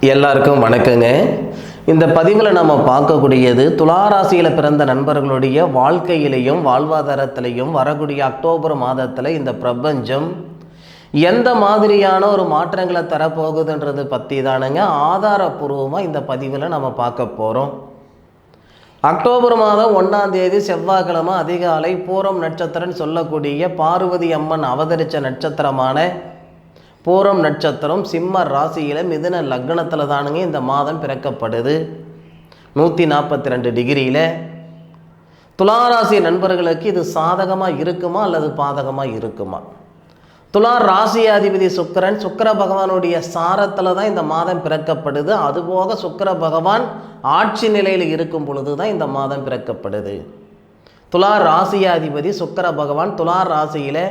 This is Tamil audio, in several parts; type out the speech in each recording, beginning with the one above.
எல்லாருக்கும் வணக்கங்க. இந்த பதிவில் நம்ம பார்க்கக்கூடியது துளாராசியில் பிறந்த நண்பர்களுடைய வாழ்க்கையிலையும் வாழ்வாதாரத்திலையும் வரக்கூடிய அக்டோபர் மாதத்தில் இந்த பிரபஞ்சம் எந்த மாதிரியான ஒரு மாற்றங்களை தரப்போகுதுன்றது பற்றி தானுங்க ஆதாரபூர்வமாக இந்த பதிவில் நம்ம பார்க்க போகிறோம். அக்டோபர் மாதம் 1ஆம் தேதி செவ்வாய்க்கிழமை அதிகாலை பூரம் நட்சத்திரம்னு சொல்லக்கூடிய பார்வதி அம்மன் அவதரித்த நட்சத்திரமான பூரம் நட்சத்திரம் சிம்ம ராசியில் மிதுன லக்னத்தில் தானுங்க இந்த மாதம் பிறக்கப்படுது. 142 டிகிரியில் துளாராசி நண்பர்களுக்கு இது சாதகமாக இருக்குமா அல்லது பாதகமாக இருக்குமா? துளார் ராசியாதிபதி சுக்கிரன், சுக்கிர பகவானுடைய சாரத்தில் தான் இந்த மாதம் பிறக்கப்படுது. அதுபோக சுக்கிர பகவான் ஆட்சி நிலையில் இருக்கும் பொழுது தான் இந்த மாதம் பிறக்கப்படுது. துளார் ராசியாதிபதி சுக்கிர பகவான் துளார் ராசியில்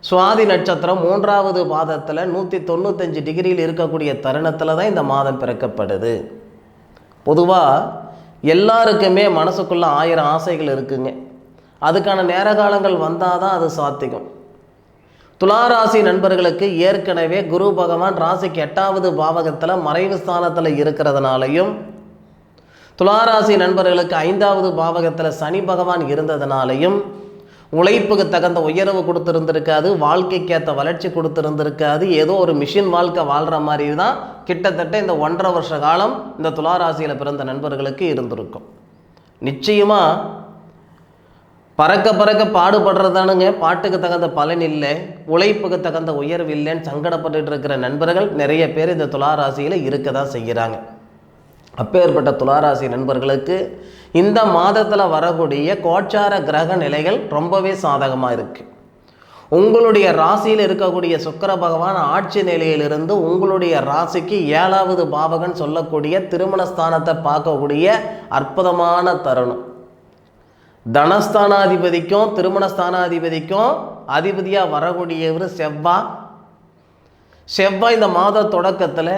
சுவாதி நட்சத்திரம் 3வது பாதத்தில் 195 டிகிரியில் இருக்கக்கூடிய தருணத்தில் தான் இந்த மாதம் பிறக்கப்படுது. பொதுவாக எல்லாருக்குமே மனசுக்குள்ளே 1000 ஆசைகள் இருக்குங்க. அதுக்கான நேர காலங்கள் வந்தால் தான் அது சாத்தியம். துளாராசி நண்பர்களுக்கு ஏற்கனவே குரு பகவான் ராசிக்கு 8வது பாவகத்தில் மறைவு ஸ்தானத்தில் இருக்கிறதுனாலையும், துளாராசி நண்பர்களுக்கு 5வது பாவகத்தில் சனி பகவான் இருந்ததுனாலையும் உழைப்புக்கு தகுந்த உயர்வு கொடுத்துருந்துருக்காது, வாழ்க்கைக்கேற்ற வளர்ச்சி கொடுத்துருந்துருக்காது. ஏதோ ஒரு மிஷின் வாழ்க்கை வாழ்கிற மாதிரி தான் கிட்டத்தட்ட இந்த 1.5 வருஷ காலம் இந்த துளாராசியில் பிறந்த நண்பர்களுக்கு இருந்திருக்கும். நிச்சயமாக பறக்க பறக்க பாடுபடுறதானுங்க பாட்டுக்கு தகுந்த பலன் இல்லை, உழைப்புக்கு தகுந்த உயர்வு இல்லைன்னு சங்கடப்பட்டு இருக்கிற நண்பர்கள் நிறைய பேர் இந்த துளாராசியில் இருக்க தான் செய்கிறாங்க. அப்பேற்பட்ட துளாராசி நண்பர்களுக்கு இந்த மாதத்தில் வரக்கூடிய கோச்சார கிரக நிலைகள் ரொம்பவே சாதகமாக இருக்குது. உங்களுடைய ராசியில் இருக்கக்கூடிய சுக்கிர பகவான் ஆட்சி நிலையிலிருந்து உங்களுடைய ராசிக்கு 7வது பாவகன் சொல்லக்கூடிய திருமணஸ்தானத்தை பார்க்கக்கூடிய அற்புதமான தருணம். தனஸ்தானாதிபதிக்கும் திருமணஸ்தானாதிபதிக்கும் அதிபதியாக வரக்கூடியவர் செவ்வாய் இந்த மாத தொடக்கத்தில்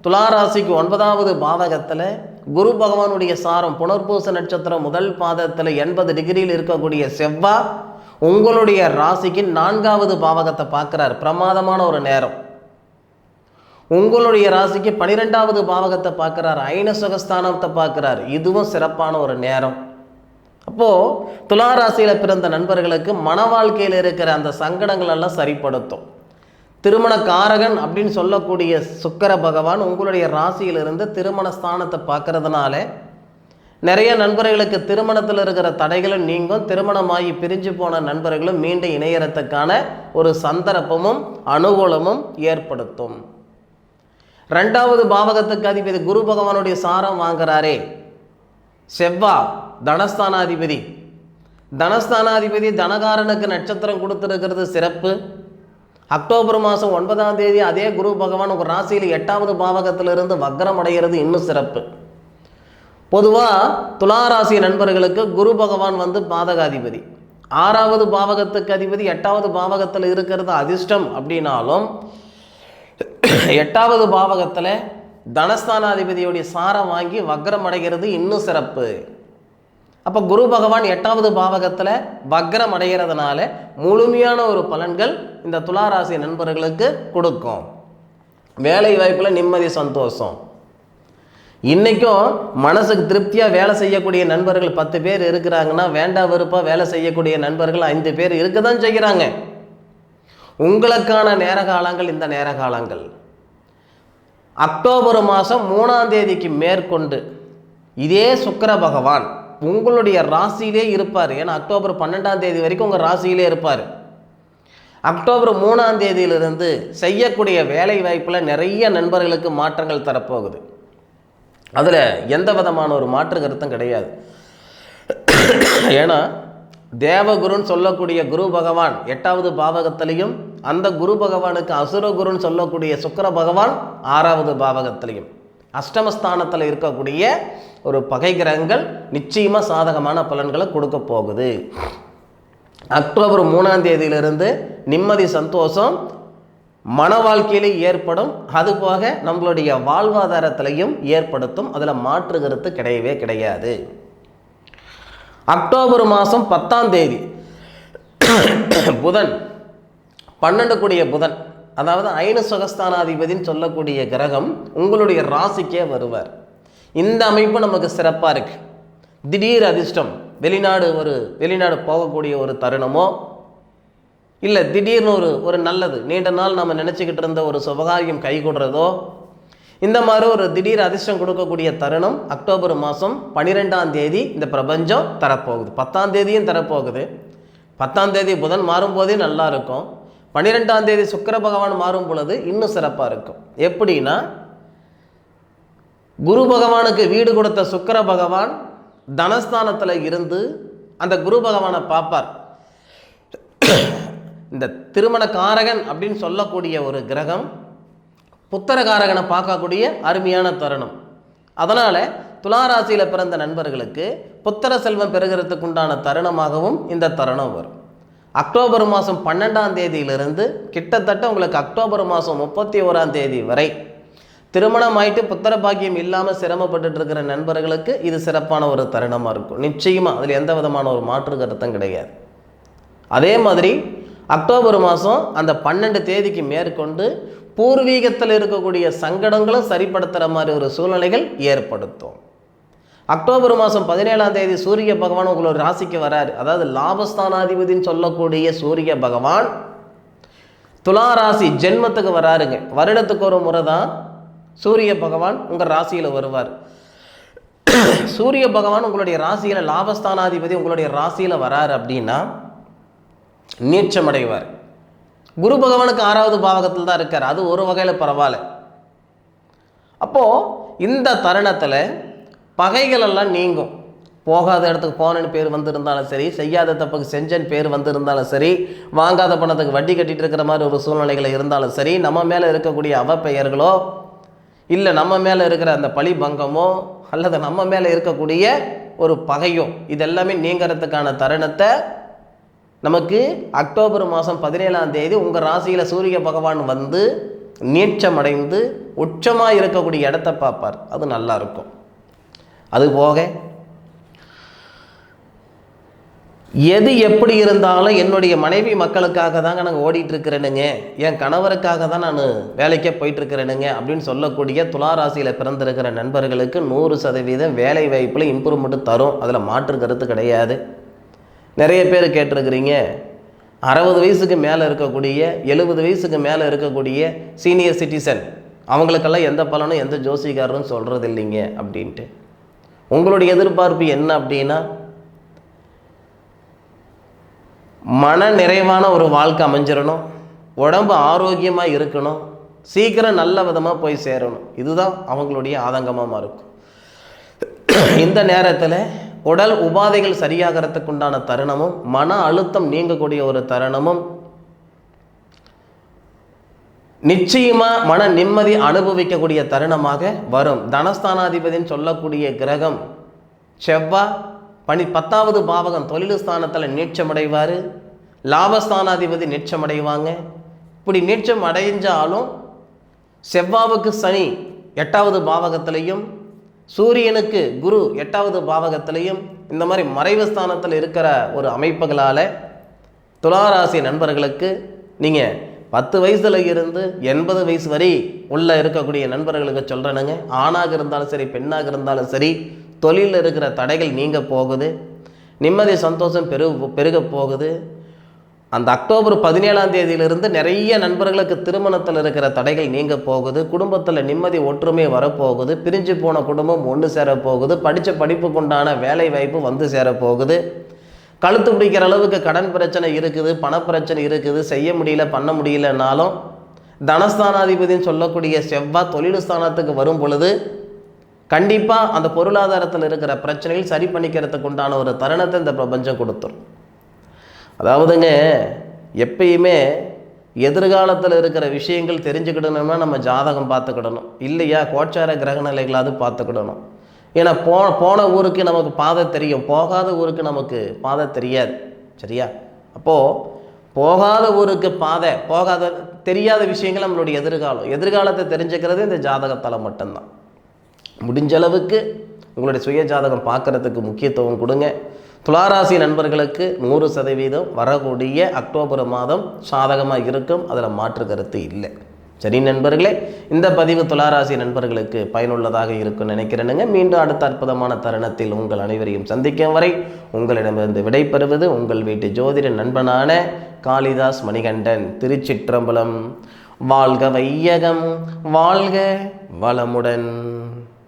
துளாராசிக்கு 9வது பாவகத்தில் குரு பகவானுடைய சாரம் புனர்பூச நட்சத்திரம் முதல் பாதத்தில் 80 டிகிரியில் இருக்கக்கூடிய செவ்வாய் உங்களுடைய ராசிக்கு 4வது பாவகத்தை பார்க்குறார். பிரமாதமான ஒரு நேரம். உங்களுடைய ராசிக்கு 12வது பாவகத்தை பார்க்குறார், ஐன சுகஸ்தானத்தை பார்க்குறார். இதுவும் சிறப்பான ஒரு நேரம். அப்போது துளாராசியில் பிறந்த நண்பர்களுக்கு மன வாழ்க்கையில் இருக்கிற அந்த சங்கடங்கள் எல்லாம் சரிப்படுத்தும். திருமண காரகன் அப்படின்னு சொல்லக்கூடிய சுக்கிர பகவான் உங்களுடைய ராசியிலிருந்து திருமண ஸ்தானத்தை பார்க்கறதுனால நிறைய நண்பர்களுக்கு திருமணத்தில் இருக்கிற தடைகளும் நீங்கும். திருமணமாகி பிரிஞ்சு போன நண்பர்களும் மீண்டும் இணையறதுக்கான ஒரு சந்தர்ப்பமும் அனுகூலமும் ஏற்படுத்தும். 2வது பாவகத்துக்கு அதிபதி குரு பகவானுடைய சாரம் வாங்குறாரே செவ்வாய் தனஸ்தானாதிபதி. தனஸ்தானாதிபதி தனகாரனுக்கு நட்சத்திரம் கொடுத்துருக்கிறது சிறப்பு. அக்டோபர் மாதம் 9ஆம் தேதி அதே குரு பகவான் ஒரு ராசியில் 8வது பாவகத்திலிருந்து வக்ரம் அடைகிறது இன்னும் சிறப்பு. பொதுவாக துளாராசி நண்பர்களுக்கு குரு பகவான் பாதகாதிபதி, 6வது பாவகத்துக்கு அதிபதி 8வது பாவகத்தில் இருக்கிறது அதிர்ஷ்டம். அப்படின்னாலும் 8வது பாவகத்தில் தனஸ்தானாதிபதியுடைய சாரம் வாங்கி வக்ரம் அடைகிறது இன்னும் சிறப்பு. அப்போ குரு பகவான் 8வது பாவகத்தில் வக்ரம் அடைகிறதுனால முழுமையான ஒரு பலன்கள் இந்த துளாராசி நண்பர்களுக்கு கொடுக்கும். வேலை வாய்ப்பில் நிம்மதி சந்தோஷம். இன்றைக்கும் மனசுக்கு திருப்தியாக வேலை செய்யக்கூடிய நண்பர்கள் 10 பேர் இருக்கிறாங்கன்னா வேண்டா வெறுப்பாக வேலை செய்யக்கூடிய நண்பர்கள் 5 பேர் இருக்க தான் செய்கிறாங்க. உங்களுக்கான நேர காலங்கள் இந்த நேர காலங்கள் அக்டோபர் மாதம் 3ஆம் தேதிக்கு மேற்கொண்டு இதே சுக்கிர பகவான் உங்களுடைய ராசியிலே இருப்பார். ஏன்னா அக்டோபர் 12ஆம் தேதி வரைக்கும் உங்கள் ராசியிலே இருப்பார். அக்டோபர் 3ஆம் தேதியிலிருந்து செய்யக்கூடிய வேலை வாய்ப்பில் நிறைய நண்பர்களுக்கு மாற்றங்கள் தரப்போகுது. அதில் எந்த விதமான ஒரு மாற்று கருத்தும் கிடையாது. ஏன்னா தேவகுருன்னு சொல்லக்கூடிய குரு பகவான் 8வது பாவகத்திலையும், அந்த குரு பகவானுக்கு அசுரகுருன்னு சொல்லக்கூடிய சுக்கிர பகவான் 6வது பாவகத்திலையும் அஷ்டமஸ்தானத்தில் இருக்கக்கூடிய ஒரு பகை கிரகங்கள் நிச்சயமாக சாதகமான பலன்களை கொடுக்க போகுது. அக்டோபர் 3ஆம் தேதியிலிருந்து நிம்மதி சந்தோஷம் மன வாழ்க்கையிலே ஏற்படும். அதுபோக நம்மளுடைய வாழ்வாதாரத்திலையும் ஏற்படுத்தும். அதில் மாற்று கருத்து கிடையவே கிடையாது. அக்டோபர் மாதம் 10ஆம் தேதி புதன் 12 கூடிய புதன் அதாவது ஐன சுகஸ்தானாதிபதினு சொல்லக்கூடிய கிரகம் உங்களுடைய ராசிக்கே வருவார். இந்த அமைப்பு நமக்கு சிறப்பாக இருக்குது. திடீர் அதிர்ஷ்டம், வெளிநாடு போகக்கூடிய ஒரு தருணமோ, இல்லை திடீர்னு ஒரு நல்லது நீண்ட நாள் நம்ம நினச்சிக்கிட்டு இருந்த ஒரு சுபகாரியம் கைகூடுறதோ, இந்த மாதிரி ஒரு திடீர் அதிர்ஷ்டம் கொடுக்கக்கூடிய தருணம் அக்டோபர் மாதம் 12ஆம் தேதி இந்த பிரபஞ்சம் தரப்போகுது. 10ஆம் தேதியும் தரப்போகுது. 10ஆம் தேதி புதன் மாறும்போதே நல்லா இருக்கும். 12ஆம் தேதி சுக்கிர பகவான் மாறும் பொழுது இன்னும் சிறப்பாக இருக்கும். எப்படின்னா, குரு பகவானுக்கு வீடு கொடுத்த சுக்கிர பகவான் தனஸ்தானத்தில் இருந்து அந்த குரு பகவானை பார்ப்பார். இந்த திருமண காரகன் அப்படின்னு சொல்லக்கூடிய ஒரு கிரகம் புத்திரகாரகனை பார்க்கக்கூடிய அருமையான தருணம். அதனால் துளாராசியில் பிறந்த நண்பர்களுக்கு புத்திர செல்வம் பெறுகிறதுக்கு உண்டான தருணமாகவும் இந்த தருணம் வரும். அக்டோபர் மாதம் 12ஆம் தேதியிலிருந்து கிட்டத்தட்ட உங்களுக்கு அக்டோபர் மாதம் 31ஆம் தேதி வரை திருமணம் ஆயிட்டு புத்திர பாக்கியம் இல்லாமல் சிரமப்பட்டு இருக்கிற நண்பர்களுக்கு இது சிறப்பான ஒரு தருணமாக இருக்கும். நிச்சயமாக அதில் எந்த விதமான ஒரு மாற்று கருத்தும் கிடையாது. அதே மாதிரி அக்டோபர் மாதம் அந்த 12 தேதிக்கு மேற்கொண்டு பூர்வீகத்தில் இருக்கக்கூடிய சங்கடங்களும் சரிப்படுத்துகிற மாதிரி ஒரு சூழ்நிலைகள் ஏற்படுத்தும். அக்டோபர் மாதம் 17ஆம் தேதி சூரிய பகவான் உங்களோட ராசிக்கு வராரு. அதாவது லாபஸ்தானாதிபதினு சொல்லக்கூடிய சூரிய பகவான் துளாராசி ஜென்மத்துக்கு வராருங்க. வருடத்துக்கு ஒரு முறை தான் சூரிய பகவான் உங்கள் ராசியில் வருவார். சூரிய பகவான் உங்களுடைய ராசியில் லாபஸ்தானாதிபதி உங்களுடைய ராசியில் வராரு அப்படின்னா நீச்சமடைவார். குரு பகவானுக்கு 6வது பாவகத்தில் தான் இருக்கார். அது ஒரு வகையில் பரவாயில்ல. அப்போது இந்த தருணத்தில் பகைகள் எல்லாம் நீங்கும். போகாத இடத்துக்கு போனேன்னு பேர் வந்திருந்தாலும் சரி, செய்யாத தப்புக்கு செஞ்சன்னு பேர் வந்திருந்தாலும் சரி, வாங்காத பணத்துக்கு வட்டி கட்டிட்டு இருக்கிற மாதிரி ஒரு சூழ்நிலைகள் இருந்தாலும் சரி, நம்ம மேலே இருக்கக்கூடிய அவப்பெயர்களோ, இல்லை நம்ம மேலே இருக்கிற அந்த பழி பங்கமோ, அல்லது நம்ம மேலே இருக்கக்கூடிய ஒரு பகையோ, இதெல்லாமே நீங்கிறதுக்கான தருணத்தை நமக்கு அக்டோபர் மாதம் 17ஆம் தேதி உங்கள் ராசியில் சூரிய பகவான் வந்து நீச்சமடைந்து உச்சமாக இருக்கக்கூடிய இடத்த பார்ப்பார். அது நல்லா இருக்கும். அதுபோக எது எப்படி இருந்தாலும் என்னுடைய மனைவி மக்களுக்காக தாங்க நாங்கள் ஓடிட்டுருக்கிறேனுங்க, என் கணவருக்காக தான் நான் வேலைக்கே போயிட்டுருக்கிறேனுங்க அப்படின்னு சொல்லக்கூடிய துளாராசியில் பிறந்திருக்கிற நண்பர்களுக்கு 100% வேலை வாய்ப்பில் இம்ப்ரூவ்மெண்ட்டு தரும். அதில் மாற்று கருத்து கிடையாது. நிறைய பேர் கேட்டிருக்கிறீங்க, 60 வயசுக்கு மேலே இருக்கக்கூடிய 70 வயசுக்கு மேலே இருக்கக்கூடிய சீனியர் சிட்டிசன் அவங்களுக்கெல்லாம் எந்த பலனும் எந்த ஜோசிகாரரும் சொல்கிறது இல்லைங்க அப்படின்ட்டு. உங்களுடைய எதிர்பார்ப்பு என்ன அப்படின்னா, மன நிறைவான ஒரு வாழ்க்கை அமைஞ்சிடணும், உடம்பு ஆரோக்கியமாக இருக்கணும், சீக்கிரம் நல்ல விதமாக போய் சேரணும். இதுதான் அவங்களுடைய ஆதங்கமாக இருக்கும். இந்த நேரத்தில் உடல் உபாதைகள் சரியாகிறதுக்கு உண்டான தருணமும், மன அழுத்தம் நீங்கக்கூடிய ஒரு தருணமும், நிச்சயமாக மன நிம்மதி அனுபவிக்கக்கூடிய தருணமாக வரும். தனஸ்தானாதிபதினு சொல்லக்கூடிய கிரகம் செவ்வாய் 10வது பாவகம் தொழில் ஸ்தானத்தில் நீச்சமடைவார். லாபஸ்தானாதிபதி நீச்சமடைவாங்க. இப்படி நீச்சம் அடைஞ்சாலும் செவ்வாவுக்கு சனி 8வது பாவகத்திலையும், சூரியனுக்கு குரு 8வது பாவகத்திலையும், இந்த மாதிரி மறைவு ஸ்தானத்தில் இருக்கிற ஒரு அமைப்புகளால் துளாராசி நண்பர்களுக்கு நீங்கள் 10 வயசில் இருந்து 80 வயசு வரை உள்ள இருக்கக்கூடிய நண்பர்களுக்கு சொல்கிறேனுங்க, ஆணாக இருந்தாலும் சரி பெண்ணாக இருந்தாலும் சரி, தொழிலில் இருக்கிற தடைகள் நீங்க போகுது, நிம்மதி சந்தோஷம் பெருக போகுது. அந்த அக்டோபர் 17ஆம் தேதியிலிருந்து நிறைய நண்பர்களுக்கு திருமணத்தில் இருக்கிற தடைகள் நீங்க போகுது, குடும்பத்தில் நிம்மதி ஒற்றுமை வரப்போகுது, பிரிஞ்சு போன குடும்பம் ஒன்று சேரப்போகுது, படித்த படிப்புக்குண்டான வேலை வாய்ப்பு வந்து சேரப்போகுது. கழுத்து பிடிக்கிற அளவுக்கு கடன் பிரச்சனை இருக்குது, பணப்பிரச்சனை இருக்குது, செய்ய முடியல பண்ண முடியலனாலும் தனஸ்தானாதிபதினு சொல்லக்கூடிய செவ்வாய் தொழில் ஸ்தானத்துக்கு வரும் பொழுது கண்டிப்பாக அந்த பொருளாதாரத்தில் இருக்கிற பிரச்சனைகள் சரி பண்ணிக்கிறதுக்கு உண்டான ஒரு தருணத்தை இந்த பிரபஞ்சம் கொடுத்துரும். அதாவதுங்க, எப்பயுமே எதிர்காலத்தில் இருக்கிற விஷயங்கள் தெரிஞ்சுக்கிடணும்னா நம்ம ஜாதகம் பார்த்துக்கிடணும், இல்லையா கோச்சார கிரக நிலைகளாவது பார்த்துக்கிடணும். ஏன்னா போன ஊருக்கு நமக்கு பாதை தெரியும், போகாத ஊருக்கு நமக்கு பாதை தெரியாது. சரியா? அப்போது போகாத ஊருக்கு பாதை, தெரியாத விஷயங்கள் நம்மளுடைய எதிர்காலத்தை தெரிஞ்சுக்கிறது இந்த ஜாதகத்தால் மட்டும்தான். முடிஞ்ச அளவுக்கு உங்களுடைய சுய ஜாதகம் பார்க்குறதுக்கு முக்கியத்துவம் கொடுங்க. துளாராசி நண்பர்களுக்கு 100% வரக்கூடிய அக்டோபர் மாதம் சாதகமாக இருக்கும், அதில் மாற்று கருத்து இல்லை. சரி நண்பர்களே, இந்த பதிவு துளாராசி நண்பர்களுக்கு பயனுள்ளதாக இருக்கும்னு நினைக்கிறேனுங்க. மீண்டும் அடுத்த அற்புதமான தருணத்தில் உங்கள் அனைவரையும் சந்திக்கும் வரை உங்களிடமிருந்து விடைபெறுவது உங்கள் வீட்டு ஜோதிட நண்பனான காளிதாஸ் மணிகண்டன். திருச்சிற்றம்பலம். வாழ்க வையகம், வாழ்க வளமுடன்.